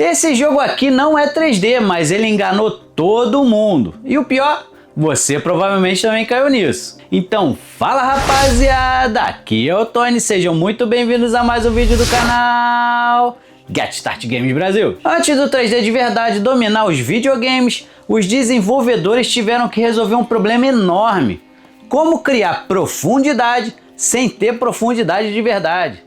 Esse jogo aqui não é 3D, mas ele enganou todo mundo. E o pior, você provavelmente também caiu nisso. Então fala rapaziada, aqui é o Tony, sejam muito bem-vindos a mais um vídeo do canal Get Start Games Brasil. Antes do 3D de verdade dominar os videogames, os desenvolvedores tiveram que resolver um problema enorme. Como criar profundidade sem ter profundidade de verdade.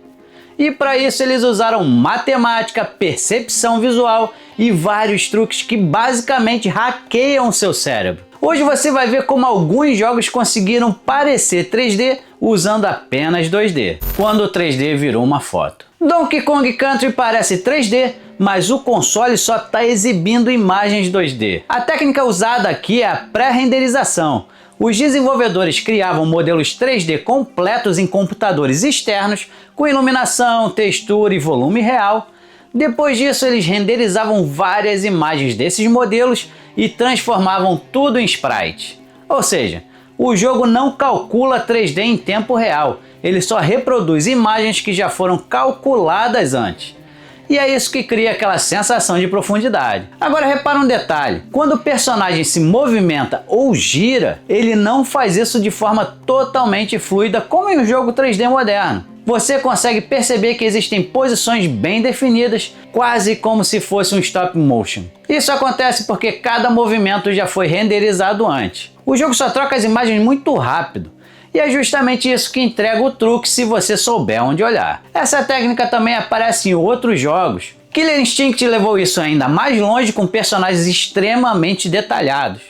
E para isso eles usaram matemática, percepção visual e vários truques que basicamente hackeiam o seu cérebro. Hoje você vai ver como alguns jogos conseguiram parecer 3D usando apenas 2D, quando o 3D virou uma foto. Donkey Kong Country parece 3D, mas o console só está exibindo imagens 2D. A técnica usada aqui é a pré-renderização. Os desenvolvedores criavam modelos 3D completos em computadores externos, com iluminação, textura e volume real. Depois disso, eles renderizavam várias imagens desses modelos e transformavam tudo em sprite. Ou seja, o jogo não calcula 3D em tempo real, ele só reproduz imagens que já foram calculadas antes. E é isso que cria aquela sensação de profundidade. Agora repara um detalhe, quando o personagem se movimenta ou gira, ele não faz isso de forma totalmente fluida como em um jogo 3D moderno. Você consegue perceber que existem posições bem definidas, quase como se fosse um stop motion. Isso acontece porque cada movimento já foi renderizado antes. O jogo só troca as imagens muito rápido. E é justamente isso que entrega o truque se você souber onde olhar. Essa técnica também aparece em outros jogos. Killer Instinct levou isso ainda mais longe com personagens extremamente detalhados.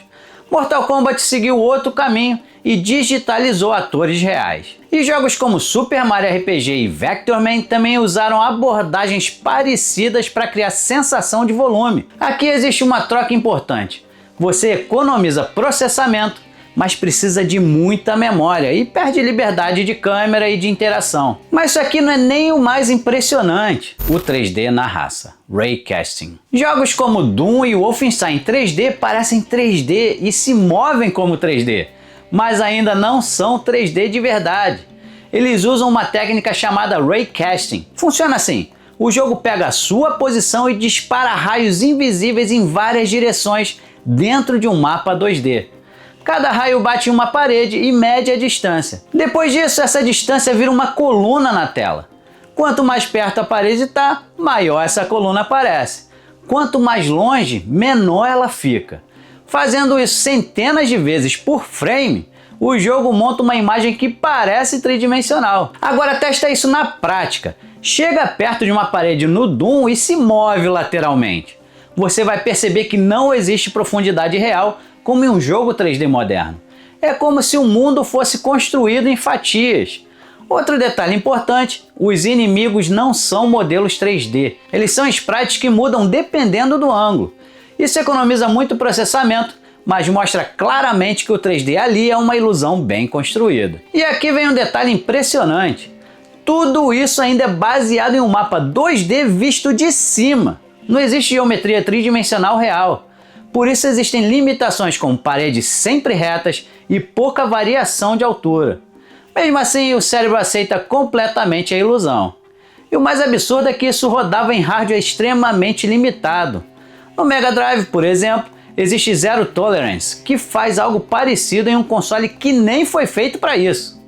Mortal Kombat seguiu outro caminho e digitalizou atores reais. E jogos como Super Mario RPG e Vector Man também usaram abordagens parecidas para criar sensação de volume. Aqui existe uma troca importante. Você economiza processamento, mas precisa de muita memória e perde liberdade de câmera e de interação. Mas isso aqui não é nem o mais impressionante. O 3D na raça, Raycasting. Jogos como Doom e Wolfenstein 3D parecem 3D e se movem como 3D, mas ainda não são 3D de verdade. Eles usam uma técnica chamada Raycasting. Funciona assim. O jogo pega a sua posição e dispara raios invisíveis em várias direções dentro de um mapa 2D. Cada raio bate em uma parede e mede a distância. Depois disso, essa distância vira uma coluna na tela. Quanto mais perto a parede está, maior essa coluna aparece. Quanto mais longe, menor ela fica. Fazendo isso centenas de vezes por frame, o jogo monta uma imagem que parece tridimensional. Agora testa isso na prática. Chega perto de uma parede no Doom e se move lateralmente. Você vai perceber que não existe profundidade real como em um jogo 3D moderno. É como se o mundo fosse construído em fatias. Outro detalhe importante, os inimigos não são modelos 3D. Eles são sprites que mudam dependendo do ângulo. Isso economiza muito processamento, mas mostra claramente que o 3D ali é uma ilusão bem construída. E aqui vem um detalhe impressionante. Tudo isso ainda é baseado em um mapa 2D visto de cima. Não existe geometria tridimensional real. Por isso existem limitações como paredes sempre retas e pouca variação de altura. Mesmo assim, o cérebro aceita completamente a ilusão. E o mais absurdo é que isso rodava em hardware extremamente limitado. No Mega Drive, por exemplo, existe Zero Tolerance, que faz algo parecido em um console que nem foi feito para isso.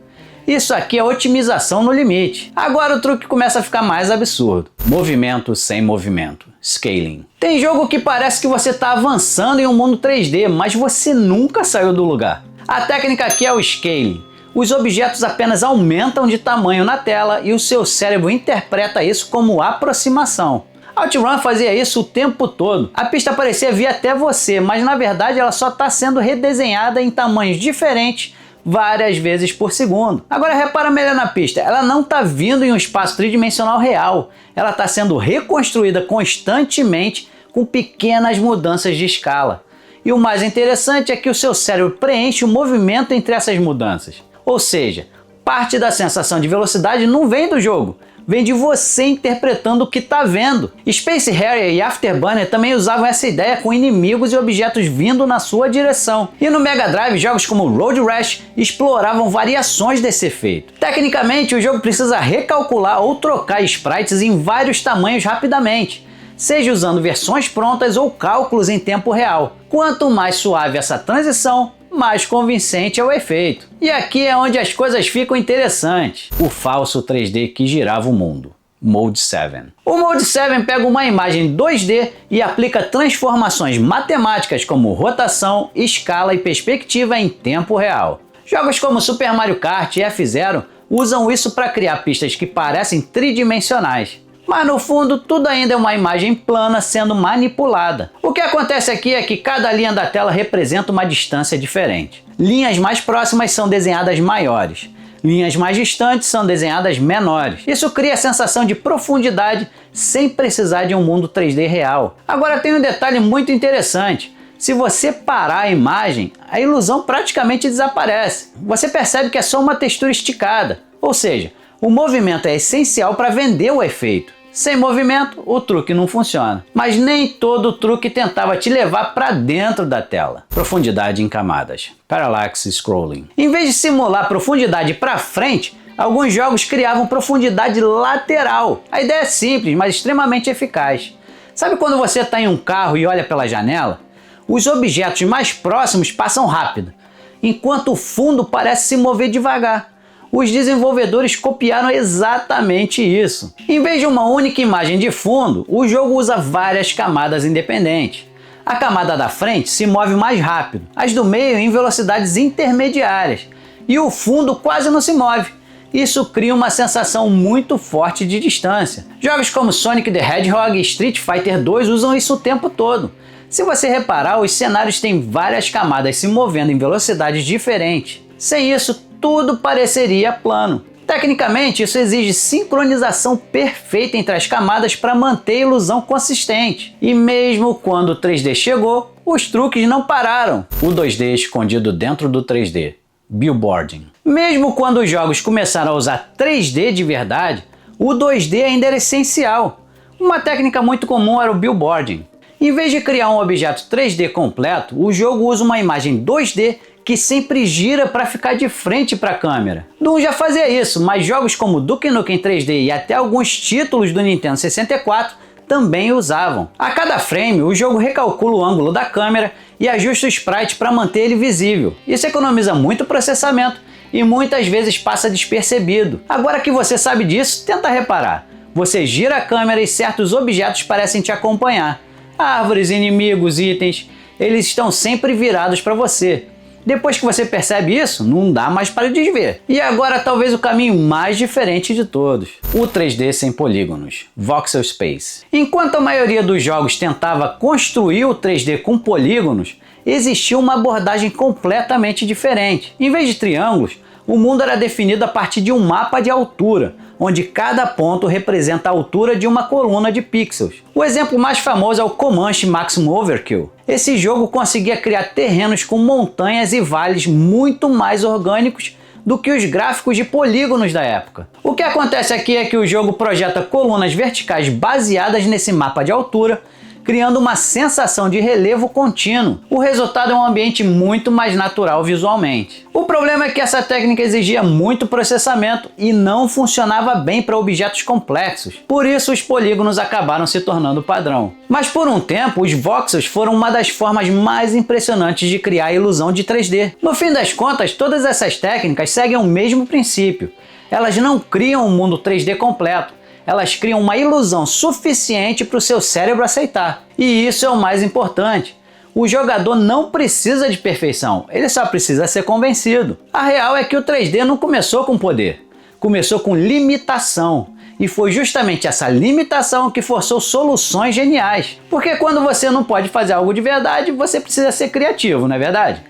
Isso aqui é otimização no limite. Agora o truque começa a ficar mais absurdo. Movimento sem movimento. Scaling. Tem jogo que parece que você está avançando em um mundo 3D, mas você nunca saiu do lugar. A técnica aqui é o scaling. Os objetos apenas aumentam de tamanho na tela e o seu cérebro interpreta isso como aproximação. OutRun fazia isso o tempo todo. A pista parecia vir até você, mas na verdade ela só está sendo redesenhada em tamanhos diferentes várias vezes por segundo. Agora repara melhor na pista, ela não está vindo em um espaço tridimensional real, ela está sendo reconstruída constantemente com pequenas mudanças de escala. E o mais interessante é que o seu cérebro preenche o movimento entre essas mudanças. Ou seja, parte da sensação de velocidade não vem do jogo, vem de você interpretando o que está vendo. Space Harrier e Afterburner também usavam essa ideia com inimigos e objetos vindo na sua direção. E no Mega Drive, jogos como Road Rash exploravam variações desse efeito. Tecnicamente, o jogo precisa recalcular ou trocar sprites em vários tamanhos rapidamente, seja usando versões prontas ou cálculos em tempo real. Quanto mais suave essa transição, mais convincente é o efeito. E aqui é onde as coisas ficam interessantes. O falso 3D que girava o mundo. Mode 7. O Mode 7 pega uma imagem 2D e aplica transformações matemáticas como rotação, escala e perspectiva em tempo real. Jogos como Super Mario Kart e F-Zero usam isso para criar pistas que parecem tridimensionais. Mas no fundo tudo ainda é uma imagem plana sendo manipulada. O que acontece aqui é que cada linha da tela representa uma distância diferente. Linhas mais próximas são desenhadas maiores. Linhas mais distantes são desenhadas menores. Isso cria a sensação de profundidade sem precisar de um mundo 3D real. Agora tem um detalhe muito interessante. Se você parar a imagem, a ilusão praticamente desaparece. Você percebe que é só uma textura esticada. Ou seja, o movimento é essencial para vender o efeito. Sem movimento, o truque não funciona. Mas nem todo truque tentava te levar para dentro da tela. Profundidade em camadas. Parallax Scrolling. Em vez de simular profundidade para frente, alguns jogos criavam profundidade lateral. A ideia é simples, mas extremamente eficaz. Sabe quando você está em um carro e olha pela janela? Os objetos mais próximos passam rápido, enquanto o fundo parece se mover devagar. Os desenvolvedores copiaram exatamente isso. Em vez de uma única imagem de fundo, o jogo usa várias camadas independentes. A camada da frente se move mais rápido, as do meio em velocidades intermediárias, e o fundo quase não se move. Isso cria uma sensação muito forte de distância. Jogos como Sonic the Hedgehog e Street Fighter 2 usam isso o tempo todo. Se você reparar, os cenários têm várias camadas se movendo em velocidades diferentes. Sem isso, tudo pareceria plano. Tecnicamente, isso exige sincronização perfeita entre as camadas para manter a ilusão consistente. E mesmo quando o 3D chegou, os truques não pararam. O 2D escondido dentro do 3D. Billboarding. Mesmo quando os jogos começaram a usar 3D de verdade, o 2D ainda era essencial. Uma técnica muito comum era o billboarding. Em vez de criar um objeto 3D completo, o jogo usa uma imagem 2D que sempre gira para ficar de frente para a câmera. Doom já fazia isso, mas jogos como Duke Nukem 3D e até alguns títulos do Nintendo 64 também usavam. A cada frame, o jogo recalcula o ângulo da câmera e ajusta o sprite para manter ele visível. Isso economiza muito processamento e muitas vezes passa despercebido. Agora que você sabe disso, tenta reparar. Você gira a câmera e certos objetos parecem te acompanhar. Árvores, inimigos, itens, eles estão sempre virados para você. Depois que você percebe isso, não dá mais para desver. E agora talvez o caminho mais diferente de todos. O 3D sem polígonos. Voxel Space. Enquanto a maioria dos jogos tentava construir o 3D com polígonos, existia uma abordagem completamente diferente. Em vez de triângulos, o mundo era definido a partir de um mapa de altura, onde cada ponto representa a altura de uma coluna de pixels. O exemplo mais famoso é o Comanche Maximum Overkill. Esse jogo conseguia criar terrenos com montanhas e vales muito mais orgânicos do que os gráficos de polígonos da época. O que acontece aqui é que o jogo projeta colunas verticais baseadas nesse mapa de altura, criando uma sensação de relevo contínuo. O resultado é um ambiente muito mais natural visualmente. O problema é que essa técnica exigia muito processamento e não funcionava bem para objetos complexos. Por isso, os polígonos acabaram se tornando padrão. Mas por um tempo, os voxels foram uma das formas mais impressionantes de criar a ilusão de 3D. No fim das contas, todas essas técnicas seguem o mesmo princípio. Elas não criam um mundo 3D completo. Elas criam uma ilusão suficiente para o seu cérebro aceitar. E isso é o mais importante. O jogador não precisa de perfeição, ele só precisa ser convencido. A real é que o 3D não começou com poder, começou com limitação. E foi justamente essa limitação que forçou soluções geniais. Porque quando você não pode fazer algo de verdade, você precisa ser criativo, não é verdade?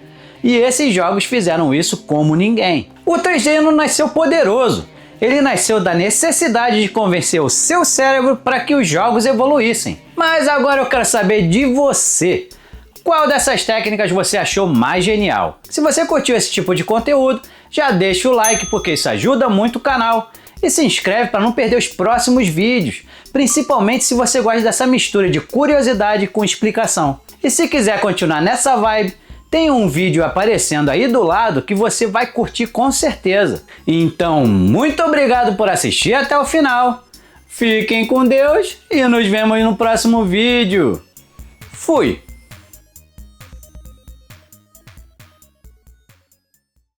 E esses jogos fizeram isso como ninguém. O 3D não nasceu poderoso. Ele nasceu da necessidade de convencer o seu cérebro para que os jogos evoluíssem. Mas agora eu quero saber de você. Qual dessas técnicas você achou mais genial? Se você curtiu esse tipo de conteúdo, já deixa o like porque isso ajuda muito o canal. E se inscreve para não perder os próximos vídeos, principalmente se você gosta dessa mistura de curiosidade com explicação. E se quiser continuar nessa vibe, tem um vídeo aparecendo aí do lado que você vai curtir com certeza. Então, muito obrigado por assistir até o final. Fiquem com Deus e nos vemos no próximo vídeo. Fui!